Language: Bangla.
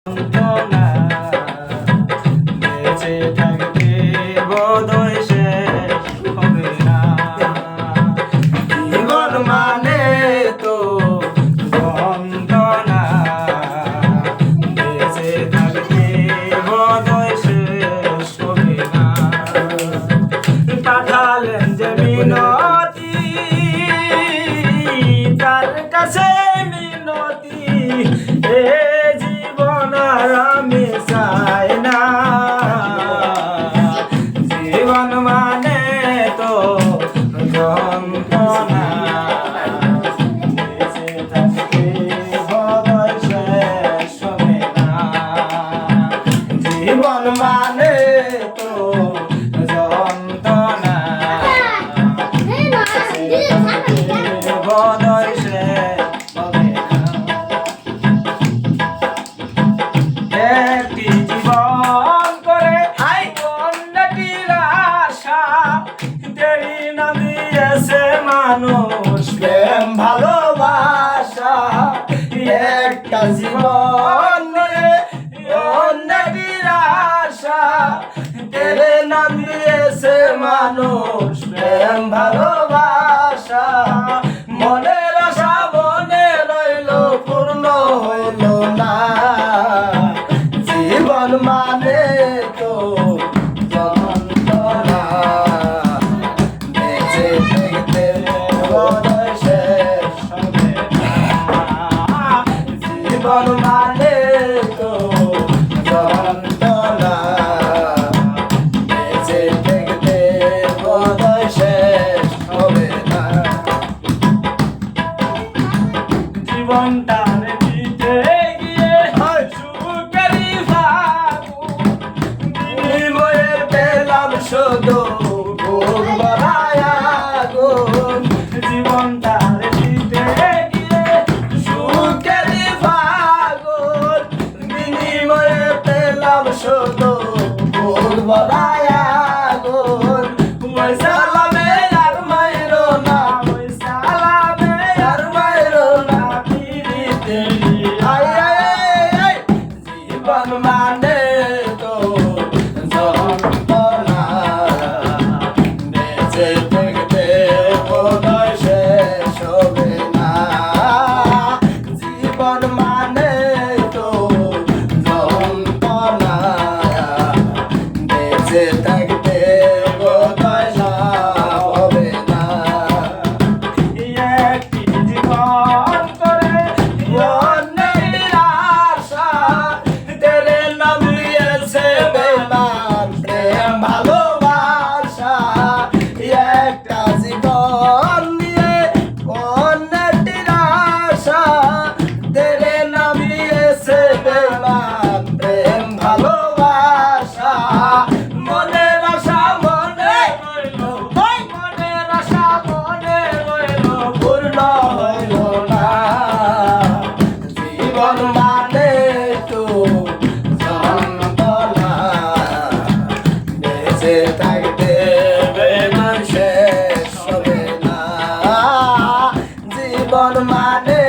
যন্ত্রণা বেঁচে থাকতে বোধহয় শেষ হবে না। জীবন মানে তো যন্ত্রণা বেঁচে থাকতে বোধহয় শেষ হবে না। পাঠালেন যে মিনতি তার কাছে মিনতি, এ জীবন আর আমি চাই না। জীবন মানে তো যন্ত্রণা বেঁচে থাকতে বোধহয় শেষ হবে না। জীবন মানে তো যন্ত্রণা বোধহয় শেষ হবে না। একটি জীবন করে অন্যটির আশা, দেরি না দিয়েছে মানুষ প্রেম ভালোবাসা। একটা জীবন করে অন্যটির আশা, দেরি না দিয়েছে মানুষ প্রেম ভালোবাসা। মনের আশা মনে রইল পূর্ণ হইল না। জীবন মানে তো যন্ত্রণা বেঁচে থাকতে বোধহয় শেষ হবে না। জীবন মানে তো যন্ত্রণা বেঁচে থাকতে বোধহয় শেষ হবে না। জীবনটার দিতে গিয়ে সুখেরই ফাগুন, বিনিময়ে পেলাম শুধু বুক ভরায় আগুন। জীবনটার দিতে গিয়ে সুখেরই ফাগুন, বিনিময়ে পেলাম শুধু বুক ভরায় আগুন। ওই সালামে আর মাইরো না, ওই সালামে আর মাইরো না পিরিতে। জীবন মানে তো যন্ত্রণা বেঁচে থাকতে বোধহয় শেষ হবে না। জীবন মানে তো যন্ত্রণা বেঁচে থাকতে বোধহয় শেষ হবে না। একটি জীবন করে অন্যের আশা, তেরে নাম দিয়েছে বেমান প্রেম ভালোবাসা। একটা জীবন নিয়ে অন্যের আশা, তেরে নাম দিয়েছে বেমান প্রেম ভালোবাসা। মনের আশা মনে রইল, মনের আশা মনে রইল পূর্ণ হইল না। জীবন মানে তো যন্ত্রণা বেঁচে থাকতে বেদনা শেষ হবে না। জীবন মানে